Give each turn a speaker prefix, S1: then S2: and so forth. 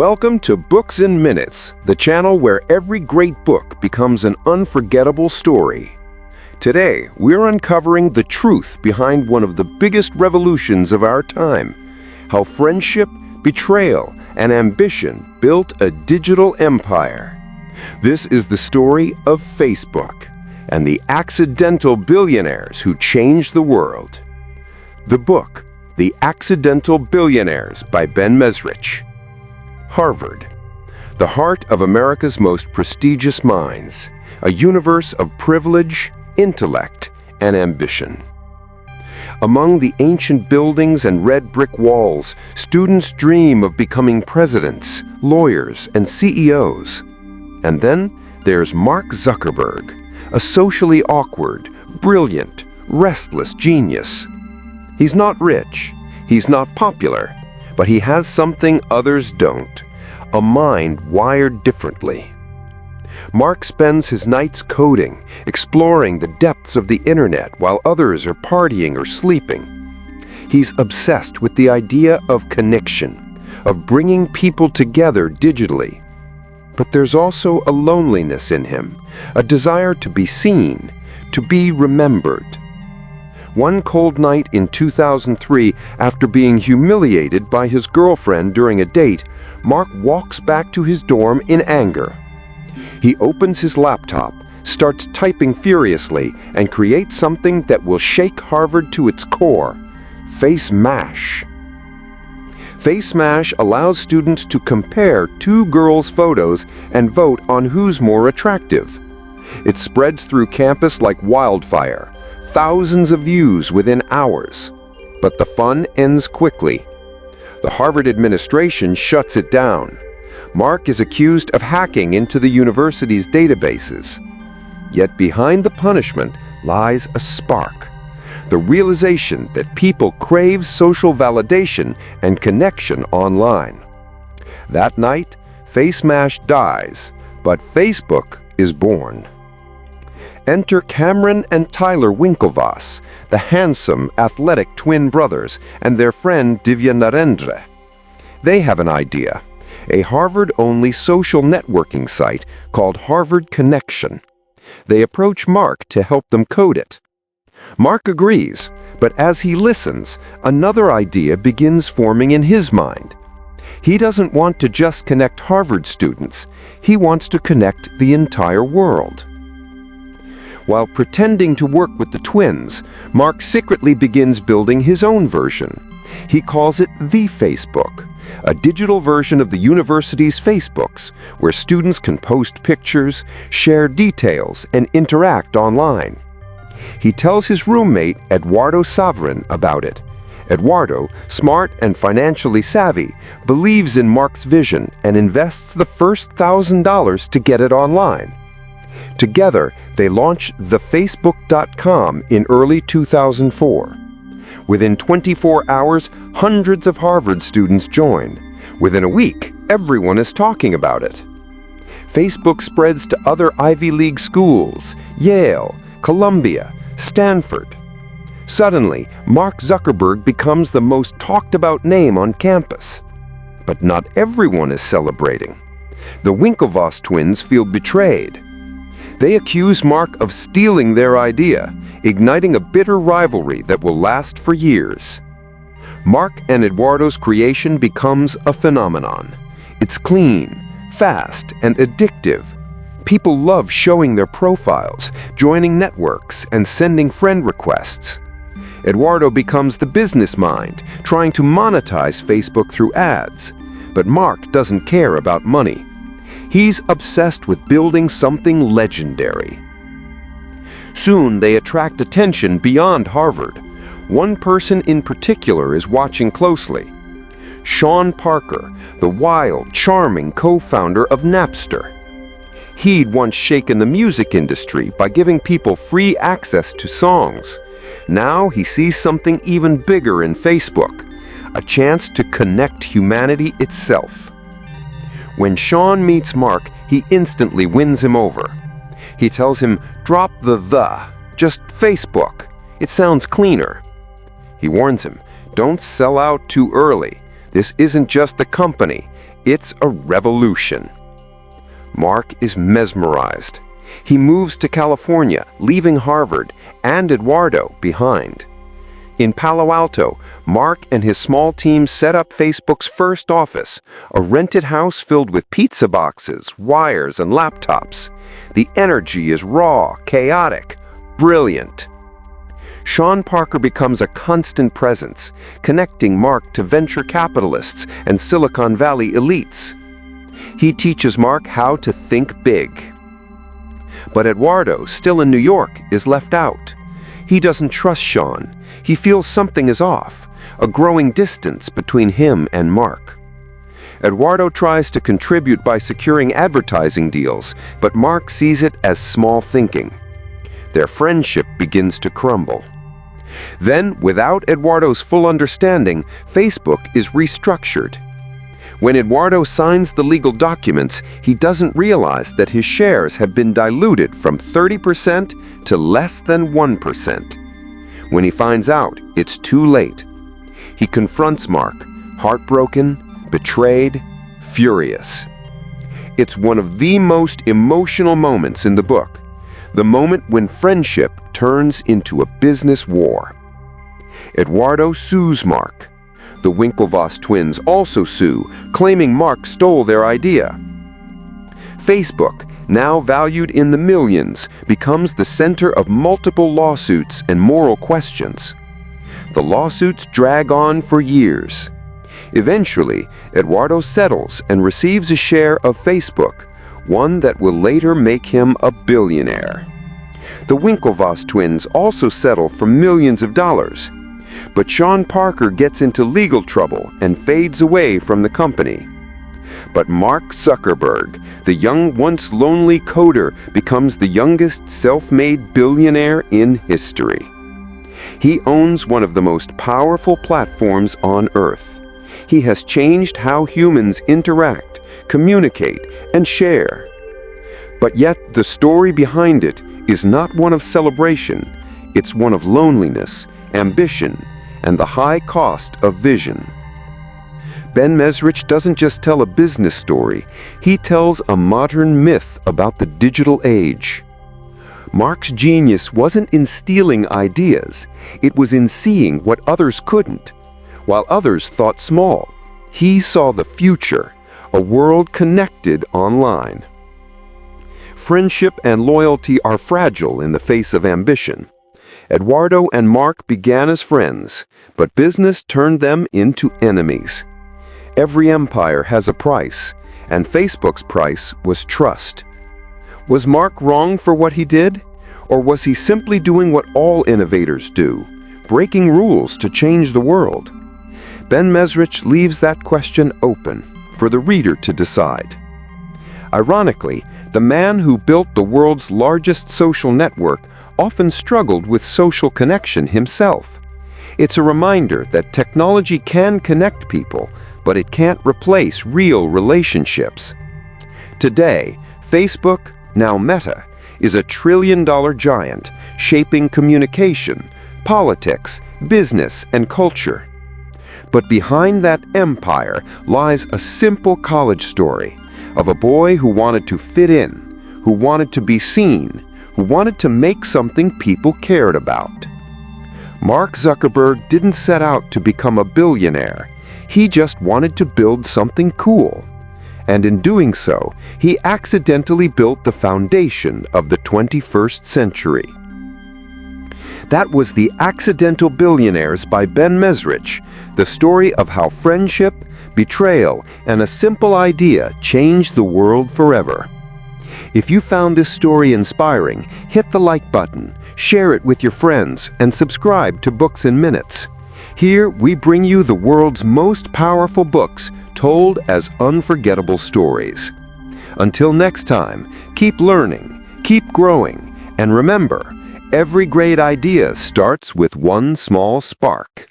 S1: Welcome to Books in Minutes, the channel where every great book becomes an unforgettable story. Today, we're uncovering the truth behind one of the biggest revolutions of our time, how friendship, betrayal, and ambition built a digital empire. This is the story of Facebook and the accidental billionaires who changed the world. The book, The Accidental Billionaires by Ben Mezrich. Harvard, the heart of America's most prestigious minds, a universe of privilege, intellect, and ambition. Among the ancient buildings and red brick walls, students dream of becoming presidents, lawyers, and CEOs. And then there's Mark Zuckerberg, a socially awkward, brilliant, restless genius. He's not rich, he's not popular, but he has something others don't, a mind wired differently. Mark spends his nights coding, exploring the depths of the internet while others are partying or sleeping. He's obsessed with the idea of connection, of bringing people together digitally. But there's also a loneliness in him, a desire to be seen, to be remembered. One cold night in 2003, after being humiliated by his girlfriend during a date, Mark walks back to his dorm in anger. He opens his laptop, starts typing furiously, and creates something that will shake Harvard to its core: Face Mash. Face Mash allows students to compare two girls' photos and vote on who's more attractive. It spreads through campus like wildfire. Thousands of views within hours. But the fun ends quickly. The Harvard administration shuts it down. Mark is accused of hacking into the university's databases. Yet behind the punishment lies a spark, the realization that people crave social validation and connection online. That night, Face Mash dies, but Facebook is born. Enter Cameron and Tyler Winklevoss, the handsome, athletic twin brothers, and their friend Divya Narendra. They have an idea, a Harvard-only social networking site called Harvard Connection. They approach Mark to help them code it. Mark agrees, but as he listens, another idea begins forming in his mind. He doesn't want to just connect Harvard students, he wants to connect the entire world. While pretending to work with the twins, Mark secretly begins building his own version. He calls it the Facebook, a digital version of the university's Facebooks, where students can post pictures, share details, and interact online. He tells his roommate, Eduardo Saverin, about it. Eduardo, smart and financially savvy, believes in Mark's vision and invests the first $1,000 to get it online. Together, they launched thefacebook.com in early 2004. Within 24 hours, hundreds of Harvard students join. Within a week, everyone is talking about it. Facebook spreads to other Ivy League schools, Yale, Columbia, Stanford. Suddenly, Mark Zuckerberg becomes the most talked about name on campus. But not everyone is celebrating. The Winklevoss twins feel betrayed. They accuse Mark of stealing their idea, igniting a bitter rivalry that will last for years. Mark and Eduardo's creation becomes a phenomenon. It's clean, fast, and addictive. People love showing their profiles, joining networks, and sending friend requests. Eduardo becomes the business mind, trying to monetize Facebook through ads. But Mark doesn't care about money. He's obsessed with building something legendary. Soon they attract attention beyond Harvard. One person in particular is watching closely. Sean Parker, the wild, charming co-founder of Napster. He'd once shaken the music industry by giving people free access to songs. Now he sees something even bigger in Facebook, a chance to connect humanity itself. When Sean meets Mark, he instantly wins him over. He tells him, drop the, just Facebook. It sounds cleaner. He warns him, don't sell out too early. This isn't just a company. It's a revolution. Mark is mesmerized. He moves to California, leaving Harvard and Eduardo behind. In Palo Alto, Mark and his small team set up Facebook's first office, a rented house filled with pizza boxes, wires, and laptops. The energy is raw, chaotic, brilliant. Sean Parker becomes a constant presence, connecting Mark to venture capitalists and Silicon Valley elites. He teaches Mark how to think big. But Eduardo, still in New York, is left out. He doesn't trust Sean. He feels something is off, a growing distance between him and Mark. Eduardo tries to contribute by securing advertising deals, but Mark sees it as small thinking. Their friendship begins to crumble. Then, without Eduardo's full understanding, Facebook is restructured. When Eduardo signs the legal documents, he doesn't realize that his shares have been diluted from 30% to less than 1%. When he finds out, it's too late. He confronts Mark, heartbroken, betrayed, furious. It's one of the most emotional moments in the book, the moment when friendship turns into a business war. Eduardo sues Mark. The Winklevoss twins also sue, claiming Mark stole their idea. Facebook, now valued in the millions, becomes the center of multiple lawsuits and moral questions. The lawsuits drag on for years. Eventually, Eduardo settles and receives a share of Facebook, one that will later make him a billionaire. The Winklevoss twins also settle for millions of dollars. But Sean Parker gets into legal trouble and fades away from the company. But Mark Zuckerberg, the young, once lonely coder, becomes the youngest self-made billionaire in history. He owns one of the most powerful platforms on Earth. He has changed how humans interact, communicate, and share. But yet, the story behind it is not one of celebration. It's one of loneliness, ambition, and the high cost of vision. Ben Mezrich doesn't just tell a business story, he tells a modern myth about the digital age. Mark's genius wasn't in stealing ideas, it was in seeing what others couldn't. While others thought small, he saw the future, a world connected online. Friendship and loyalty are fragile in the face of ambition. Eduardo and Mark began as friends, but business turned them into enemies. Every empire has a price, and Facebook's price was trust. Was Mark wrong for what he did? Or was he simply doing what all innovators do, breaking rules to change the world? Ben Mezrich leaves that question open for the reader to decide. Ironically, the man who built the world's largest social network often struggled with social connection himself. It's a reminder that technology can connect people, but it can't replace real relationships. Today, Facebook, now Meta, is a trillion-dollar giant shaping communication, politics, business, and culture. But behind that empire lies a simple college story of a boy who wanted to fit in, who wanted to be seen, who wanted to make something people cared about. Mark Zuckerberg didn't set out to become a billionaire. He just wanted to build something cool. And in doing so, he accidentally built the foundation of the 21st century. That was The Accidental Billionaires by Ben Mezrich, the story of how friendship, betrayal, and a simple idea changed the world forever. If you found this story inspiring, hit the like button, share it with your friends, and subscribe to Books in Minutes. Here, we bring you the world's most powerful books told as unforgettable stories. Until next time, keep learning, keep growing, and remember, every great idea starts with one small spark.